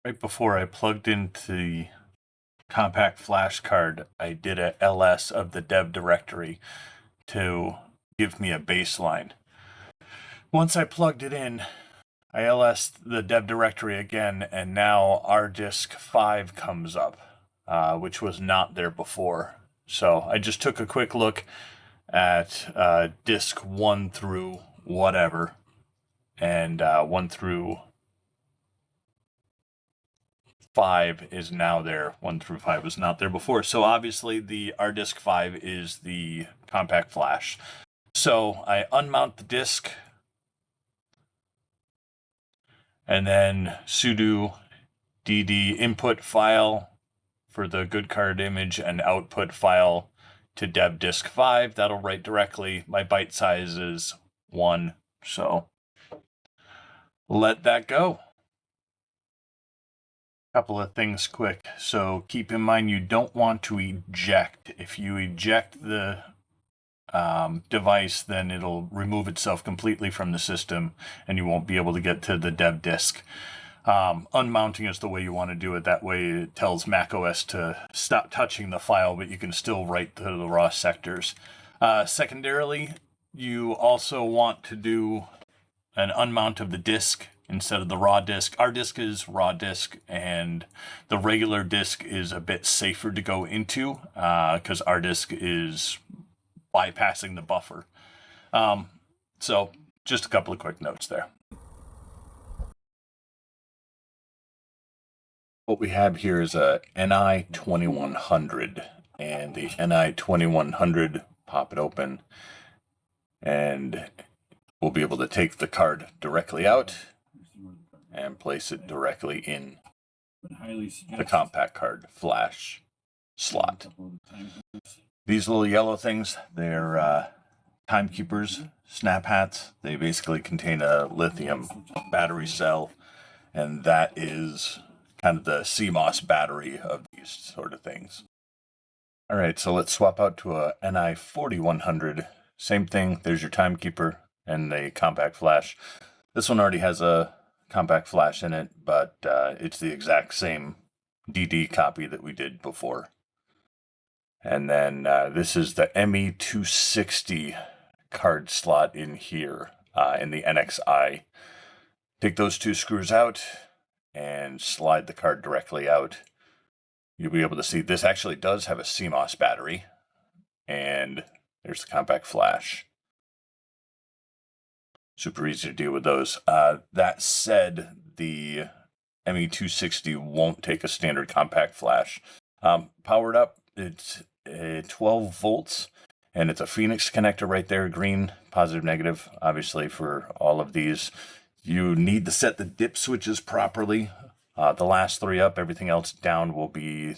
Right before I plugged into the compact flash card, I did a ls of the dev directory to give me a baseline. Once I plugged it in, I ls the dev directory again, and now rdisk 5 comes up, which was not there before. So I just took a quick look at disk 1 through whatever, and 1 through 5 is now there. 1 through 5 was not there before. So obviously the rdisk 5 is the compact flash. So I unmount the disk and then sudo dd input file for the good card image and output file to dev disk 5. That'll write directly. My byte size is 1. So let that go. Couple of things quick. So keep in mind you don't want to eject. If you eject the device, then it'll remove itself completely from the system and you won't be able to get to the dev disk. Unmounting is the way you want to do it. That way it tells macOS to stop touching the file, but you can still write to the raw sectors. Secondarily, you also want to do an unmount of the disk instead of the raw disk. Our disk is raw disk, and the regular disk is a bit safer to go into because our disk is bypassing the buffer. So just a couple of quick notes there. What we have here is a ni-2100, and the ni-2100, pop it open, and we'll be able to take the card directly out and place it directly in the compact card flash slot. These little yellow things, they're timekeepers, snap hats. They basically contain a lithium battery cell, and that is kind of the CMOS battery of these sort of things. All right, so let's swap out to a ni-4100. Same thing, there's your timekeeper and the compact flash. This one already has a compact flash in it, but it's the exact same DD copy that we did before. And then this is the ME260 card slot in here in the NXI. Take those two screws out and slide the card directly out. You'll be able to see this actually does have a CMOS battery, and there's the compact flash. Super easy to deal with those. That said, the ME260 won't take a standard compact flash. Powered up, it's 12 volts, and it's a Phoenix connector right there, green, positive, negative, obviously for all of these. You need to set the dip switches properly. The last three up, everything else down will be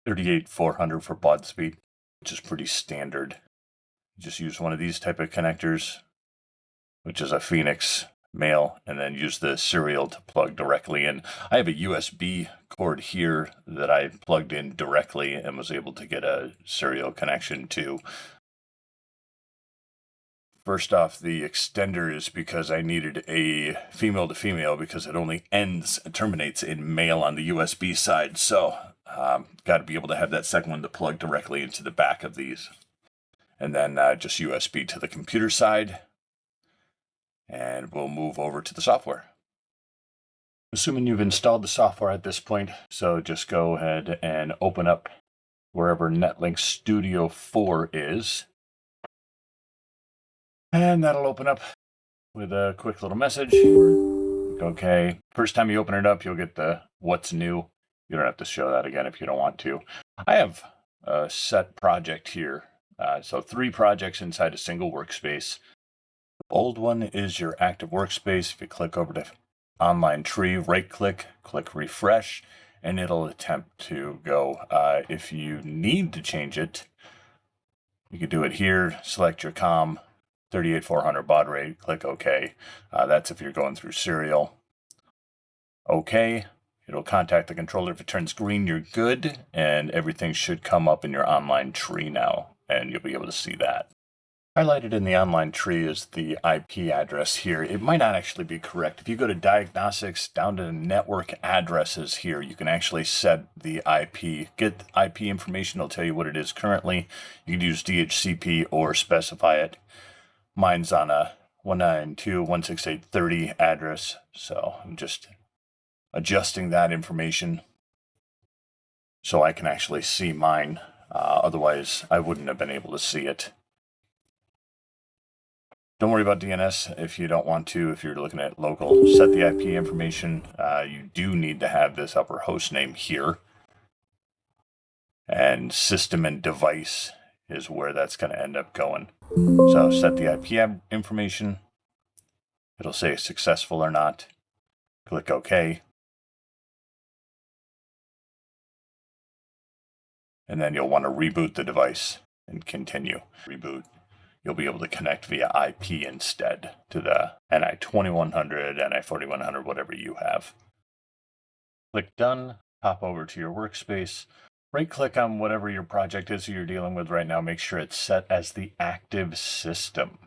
38,400 for baud speed, which is pretty standard. Just use one of these type of connectors, which is a Phoenix male, and then use the serial to plug directly in. I have a USB cord here that I plugged in directly and was able to get a serial connection to. First off, the extender is because I needed a female to female because it only terminates in male on the USB side. So got to be able to have that second one to plug directly into the back of these. And then just USB to the computer side. And we'll move over to the software. Assuming you've installed the software at this point, so just go ahead and open up wherever Netlink Studio 4 is. And that'll open up with a quick little message. Okay, first time you open it up, you'll get the what's new. You don't have to show that again if you don't want to. I have a set project here. So 3 projects inside a single workspace. The old one is your active workspace. If you click over to online tree, right click, click refresh, and it'll attempt to go. If you need to change it, you can do it here, select your COM, 38,400 baud rate, click OK. That's if you're going through serial. OK, it'll contact the controller. If it turns green, you're good, and everything should come up in your online tree now, and you'll be able to see that. Highlighted in the online tree is the IP address here. It might not actually be correct. If you go to diagnostics down to network addresses here, you can actually set the IP. Get IP information, it'll tell you what it is currently. You can use DHCP or specify it. Mine's on a 192.168.30 address, so I'm just adjusting that information so I can actually see mine. Otherwise, I wouldn't have been able to see it. Don't worry about DNS if you don't want to. If you're looking at local, set the IP information. You do need to have this upper host name here. And system and device is where that's going to end up going. So set the IP information. It'll say successful or not. Click OK. And then you'll want to reboot the device and continue. Reboot. You'll be able to connect via IP instead to the ni-2100, ni-4100, whatever you have. Click Done, pop over to your workspace, right-click on whatever your project is you're dealing with right now. Make sure it's set as the active system.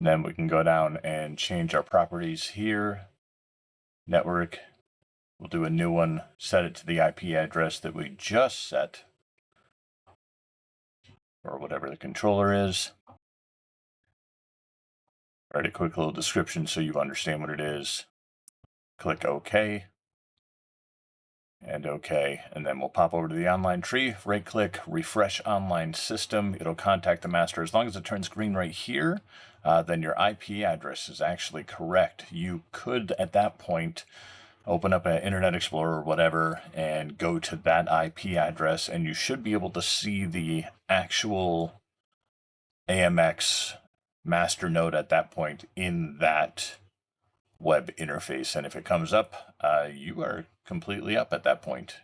Then we can go down and change our properties here. Network, we'll do a new one, set it to the IP address that we just set, or whatever the controller is. Write a quick little description so you understand what it is. Click OK. And OK. And then we'll pop over to the online tree, right click, refresh online system. It'll contact the master. As long as it turns green right here, then your IP address is actually correct. You could, at that point, open up an Internet Explorer or whatever and go to that IP address, and you should be able to see the actual AMX master node at that point in that web interface. And if it comes up, you are completely up at that point.